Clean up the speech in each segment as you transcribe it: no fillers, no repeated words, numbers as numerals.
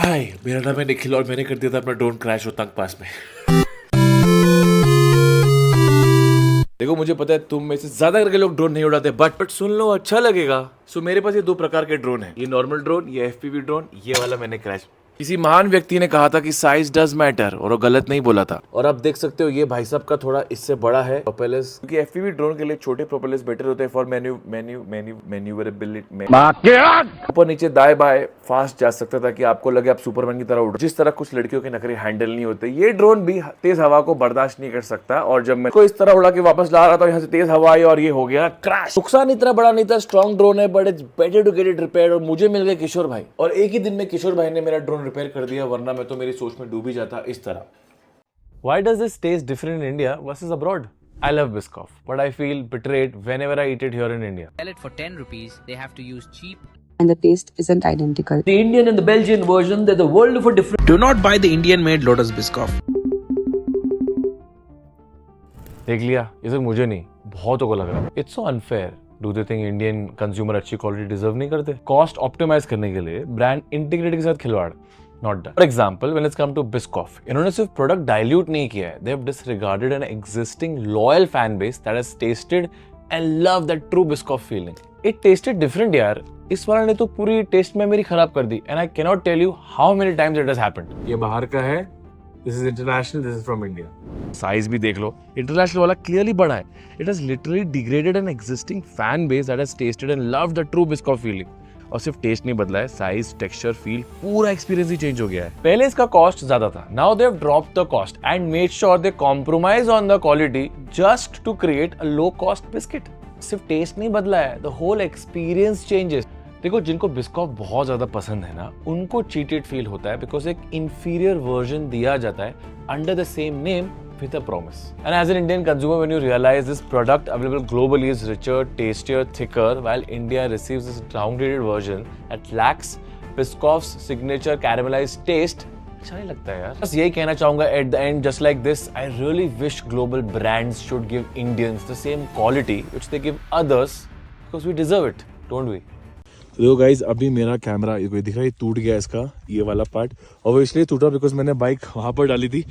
हाय, मेरा नाम है निखिल और मैंने कर दिया था अपना ड्रोन क्रैश रोहतांग पास में। देखो मुझे पता है तुम में से ज्यादा करके लोग ड्रोन नहीं उड़ाते, बट सुन लो अच्छा लगेगा। सो मेरे पास ये दो प्रकार के ड्रोन है, ये नॉर्मल ड्रोन, ये एफपीवी ड्रोन, ये वाला मैंने क्रैश। किसी महान व्यक्ति ने कहा था कि साइज डज मैटर, और वो गलत नहीं बोला था। और आप देख सकते हो ये भाई साहब का थोड़ा इससे बड़ा है प्रोपेलर्स, क्योंकि एफपीवी ड्रोन के लिए छोटे प्रोपेलर्स बेटर होते हैं फॉर मैन्यूवरेबिलिटी। ऊपर नीचे दाएं बाएं फास्ट जा सकता था कि आपको लगे आप सुपरमैन की तरह उड़, जिस तरह कुछ लड़कियों के नखरे हैंडल नहीं होते। ये ड्रोन भी तेज हवा को बर्दाश्त नहीं कर सकता, और जब मैं को इस तरह उड़ा के वापस ला रहा था यहाँ से तेज हवा आई और ये हो गया क्रैश। नुकसान इतना बड़ा नहीं था, स्ट्रॉन्ग ड्रोन है, but it's better to get it repair. और मुझे मिल गए किशोर भाई, और एक ही दिन में किशोर भाई ने मेरा ड्रोन रिपेयर कर दिया, वरना मैं तो मेरी सोच में डूब ही जाता इस तरह। Why does this taste different in India versus abroad? I love Biscoff, but I feel betrayed whenever I eat it here in India. Sell it for 10 rupees, they have to use cheap. And the taste isn't identical. The Indian and the Belgian version, they're the world of a different. Do not buy the Indian made Lotus Biscoff. देख लिया, ये सिर्फ मुझे नहीं, बहुतों को लग रहा है। It's so unfair. Do they think Indian consumer अच्छी क्वालिटी डिजर्व नहीं करते? कॉस्ट ऑप्टिमाइज करने के लिए ब्रांड इंटीग्रिटी के साथ खिलवाड़। Not done. For example, when it's come to Biscoff, इन्होंने सिर्फ प्रोडक्ट डाइल्यूट नहीं किया है, they have disregarded an existing loyal fan base that has tasted and loved that true Biscoff feeling. It tasted different यार, इस वाला ने तो पूरी टेस्ट में मेरी खराब कर दी, and I cannot tell you how many times it has happened. ये बाहर का है, this is international, this is from India. Size भी देख लो, इंटरनेशनल वाला क्लियरली बड़ा है. It has literally degraded an existing fan base that has tasted and loved the true Biscoff feeling. और सिर्फ टेस्ट नहीं बदला है, साइज, टेक्सचर, फील, पूरा एक्सपीरियंस ही चेंज हो गया है। पहले इसका कॉस्ट ज्यादा था, now they have dropped the cost and made sure they compromise on the quality just to create a low cost biscuit. सिर्फ टेस्ट नहीं बदला है, द होल एक्सपीरियंस चेंजेस। देखो जिनको बिस्कॉफ बहुत ज्यादा पसंद है ना, उनको चीटेड फील होता है बिकॉज एक इंफीरियर वर्जन दिया जाता है under the same name with a promise. And as an Indian consumer, when you realize this product available globally is richer, tastier, thicker, while India receives this downgraded version that lacks Biscoff's signature caramelized taste, अच्छा नहीं लगता है यार। बस यही कहना चाहूंगा at the end, just like this, I really wish global brands should give Indians the same quality which they give others because we deserve it, don't we? तो देखो गाइज, अभी मेरा कैमरा ये दिख रहा है, टूट गया इसका ये वाला पार्ट, और वो इसलिए टूटा बिकॉज मैंने बाइक वहाँ पर डाली थी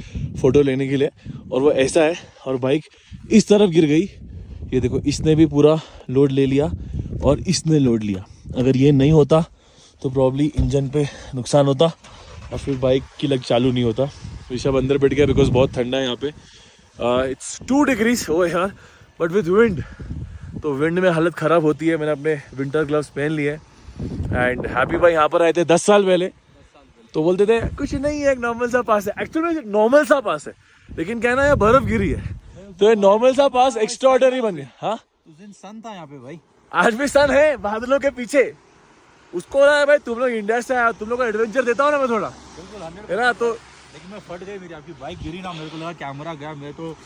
फोटो लेने के लिए, और वो ऐसा है और बाइक इस तरफ गिर गई। ये देखो, इसने भी पूरा लोड ले लिया और इसने लोड लिया। अगर ये नहीं होता तो प्रॉब्ली इंजन पे नुकसान होता और फिर बाइक की लग चालू नहीं होता। ऋषभ अंदर बैठ गया बिकॉज बहुत ठंडा है यहाँ पे। इट्स 2 डिग्रीज हो यार, बट विद विंड, तो विंड में हालत ख़राब होती है। मैंने अपने विंटर ग्लव्स पहन लिए एंड हैप्पी भाई यहाँ पर आए थे 10 साल पहले, तो बोलते थे कुछ नहीं है, एक नॉर्मल सा पास है। एक्चुअली में नॉर्मल सा पास है, लेकिन कहना है बर्फ गिरी है, तो ये नॉर्मल सा पास एक्स्ट्राऑर्डिनरी बन गया। हाँ, उस दिन सन था यहाँ पे भाई, आज भी सन है बादलों के पीछे। उसको रहा है भाई, तुम लोग इंडिया से आए, तुम लोग को एडवेंचर देता हूँ ना मैं थोड़ा, है ना। तो लेकिन मैं फट गई, मेरी आपकी बाइक गिरी ना, मेरे को लगा कैमरा गया, मेरी तो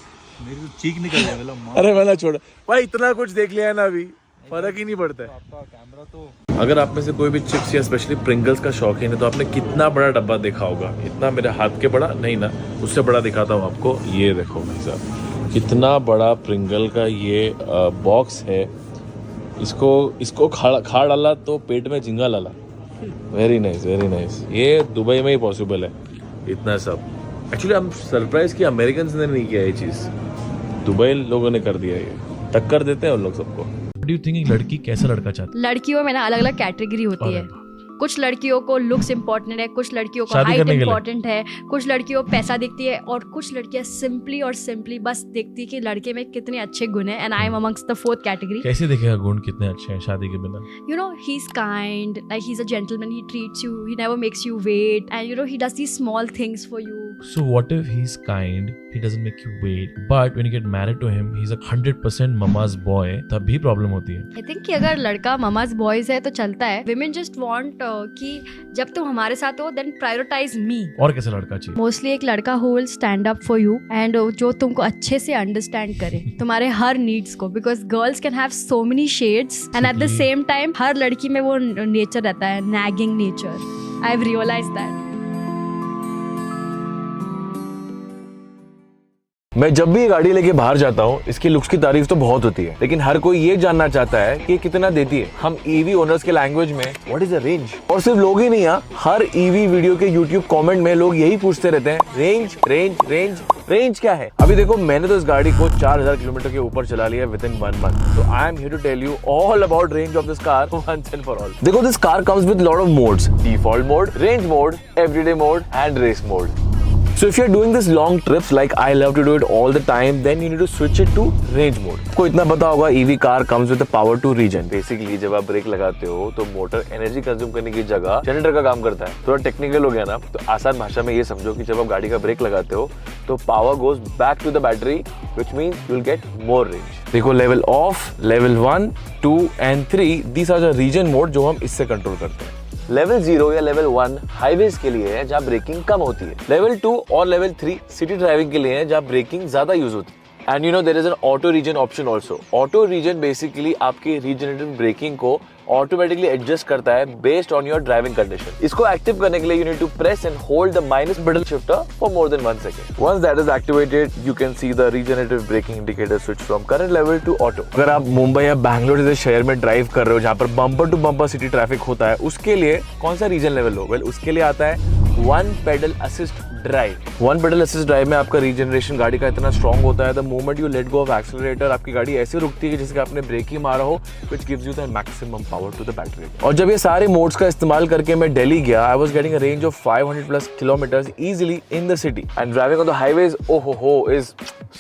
चीख निकल गया। मतलब अरे मैंने छोड़ा भाई, इतना कुछ देख लिया है ना, अभी फर्क ही नहीं पड़ता है। आपका कैमरा तो, अगर आप में से कोई भी चिप्स या स्पेशली प्रिंगल्स का शौकीन है तो आपने कितना बड़ा डब्बा देखा होगा। इतना मेरे हाथ के बड़ा नहीं ना, उससे बड़ा दिखाता हूँ आपको। ये देखो भाई साहब, कितना बड़ा प्रिंगल का ये बॉक्स है। इसको खा डाला तो पेट में झिंगा लाला। Very nice, very nice. ये दुबई में ही पॉसिबल है इतना सब। एक्चुअली हम सरप्राइज कि अमेरिकन ने नहीं किया ये चीज़, दुबई लोगों ने कर दिया। ये टक्कर देते हैं उन लोग सबको। What do you think एक लड़की कैसा लड़का चाहती है? लड़कियों में ना अलग अलग कैटेगरी होती है। कुछ लड़कियों को लुक्स इम्पोर्टेंट है, कुछ लड़कियों को हाइट इम्पोर्टेंट है, कुछ लड़कियों को पैसा दिखती है, और कुछ लड़कियां सिंपली बस देखती है कि लड़के में कितने अच्छे गुण है। And I am amongst the 4th category. कैसे देखेगा गुण कितने अच्छे हैं शादी के बिना? You know, he's kind, like he's a gentleman, he treats you, he never makes you wait, and you know, he does these small things for you. So what if he's kind, he doesn't make you wait, but when you get married to him, he's a 100% mama's boy, तब भी problem होती है। I think कि अगर लड़का mama's boys है तो चलता है। Women just want कि जब तुम हमारे साथ हो then prioritize me. और कैसा लड़का चाहिए? मोस्टली एक लड़का who will stand up for you and जो तुमको अच्छे से अंडरस्टैंड करे तुम्हारे हर नीड्स को, because girls can have so many shades and at the same time हर लड़की में वो नेचर रहता है, nagging nature. I have realised that. मैं जब भी ये गाड़ी लेके बाहर जाता हूँ, इसकी लुक्स की तारीफ तो बहुत होती है, लेकिन हर कोई ये जानना चाहता है कि ये कितना देती है। हम ईवी ओनर्स के लैंग्वेज में व्हाट इज द रेंज, और सिर्फ लोग ही नहीं, हर ईवी वीडियो के यूट्यूब कमेंट में लोग यही पूछते रहते हैं, रेंज रेंज रेंज रेंज क्या है। अभी देखो, मैंने तो इस गाड़ी को 4000 किलोमीटर के ऊपर चला लिया with in 1 month. So I am here to tell you all about range of this car once and for all. देखो, this car comes with lot of modes: default mode, range mode, everyday mode, and race mode. So if you're doing this long trips like I love to do it all the time, then you need to switch it to range mode. आपको इतना पता होगा, EV car comes with the power to regen. Basically जब आप break लगाते हो तो motor energy consume करने की जगह जनरेटर का काम करता है। थोड़ा टेक्निकल हो गया ना, तो आसान भाषा में ये समझो कि जब आप गाड़ी का ब्रेक लगाते हो तो power goes back to the battery, which means you'll get more range. देखो, level off, level 1, 2 and 3, these are the regen mode जो हम इससे कंट्रोल करते हैं। लेवल 0 या लेवल 1 हाईवेज के लिए है जहाँ ब्रेकिंग कम होती है। लेवल 2 और लेवल 3 सिटी ड्राइविंग के लिए है जहाँ ब्रेकिंग ज्यादा यूज होती है। And you know there is an auto regen option also. Auto regen basically आपकी रीजनरेटिव ब्रेकिंग को ऑटोमेटिकली एडजस्ट करता है based on your driving condition. इसको एक्टिव करने के लिए you need to press and hold the minus button shifter for more than 1 second. Once that is activated, you can see the regenerative braking indicator switch from current level to auto. अगर आप मुंबई या बैंगलोर जैसे शहर में drive कर रहे हो जहाँ पर bumper to bumper city traffic होता है, उसके लिए कौन सा रीजन लेवल हो? वेल, उसके लिए आता है 1 pedal assist drive. 1 pedal assist drive में आपका रीजनरेशन गाड़ी का इतना स्ट्रॉन्ग होता है, the moment you let go of accelerator, आपकी गाड़ी ऐसे रुकती है जैसे आपने ब्रेक ही मारा हो, which gives you the maximum power to the battery. और जब ये सारे मोड्स का इस्तेमाल करके मैं दिल्ली गया, I was getting a range of 500+ kilometres easily in the city, and driving on the highways, ओहो हो, इज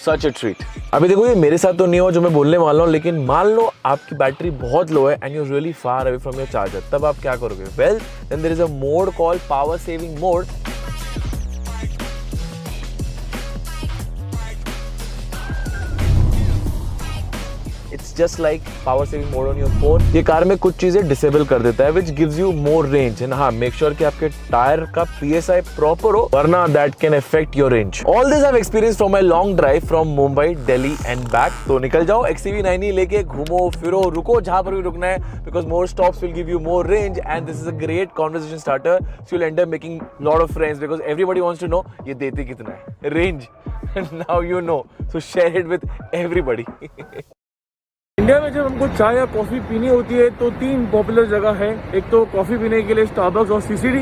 सच अ ट्रीट। अभी देखो, ये मेरे साथ तो नहीं हो जो मैं बोलने वाला हूँ, लेकिन मान लो आपकी बैटरी बहुत लो है and you are really far away from your charger, तब आप क्या करोगे? Well, then there is a mode called power saving mode. It's just like power saving mode on your phone. ये कार में कुछ चीजें डिसेबल कर देता है, which gives you more range. And हाँ, make sure कि आपके टायर का PSI proper हो, वरना that can affect your range. All this I've experienced from my long drive from Mumbai, Delhi and back. तो निकल जाओ XCV90 लेके, घूमो फिरो, रुको जहाँ पर भी रुकना है, because more stops will give you more range, and this is a great conversation starter. So you'll end up making lot of friends because everybody wants to know ये देती कितना है range. Now you know. So share it with everybody. India में जब हमको चाय या coffee पीनी होती है तो 3 पॉपुलर जगह है। एक तो कॉफी पीने के लिए स्टारबक्स और सीसीडी,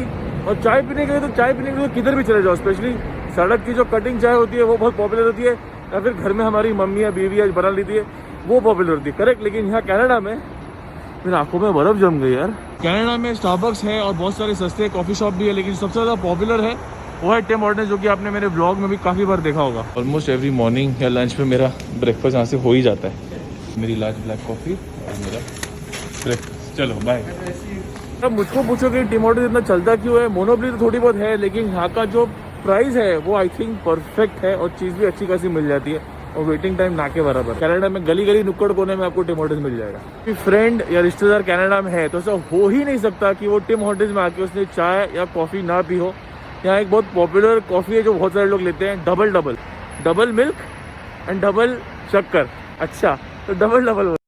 और चाय पीने के लिए तो किधर भी चले जाओ, स्पेशली सड़क की जो कटिंग चाय होती है वो बहुत पॉपुलर होती है, या फिर घर में हमारी मम्मी या बीवी आज बना लेती है, वो पॉपुलर होती है। करेक्ट। लेकिन यहाँ कनाडा में मेरी आंखों में बर्फ जम गई यार। कनाडा में स्टारबक्स है और बहुत सारे सस्ते कॉफी शॉप भी है, लेकिन सबसे ज़्यादा पॉपुलर है वो है टिम हॉर्टन्स, जो कि आपने मेरे ब्लॉग में भी काफ़ी बार देखा होगा। ऑलमोस्ट एवरी मॉर्निंग या लंच में मेरा ब्रेकफास्ट यहाँ से हो ही जाता है। मेरी लार्ज ब्लैक कॉफ़ी और मेरा ब्रेकफास्ट। चलो बाय। अब मुझको पूछो कि टिम हॉर्टन्स इतना चलता क्यों है? मोनोपोली तो थोड़ी बहुत है, लेकिन यहाँ का जो प्राइस है वो आई थिंक परफेक्ट है, और चीज़ भी अच्छी खासी मिल जाती है, और वेटिंग टाइम ना के बराबर। कनाडा में गली गली नुक्कड़ कोने में आपको टिम हॉर्टन्स मिल जाएगा। कि फ्रेंड या रिश्तेदार कनाडा में है तो ऐसा हो ही नहीं सकता कि वो टिम हॉर्टन्स में आके उसने चाय या कॉफ़ी ना पी हो। यहाँ एक बहुत पॉपुलर कॉफ़ी है जो बहुत सारे लोग लेते हैं, डबल मिल्क एंड डबल शक्कर। अच्छा, तो डबल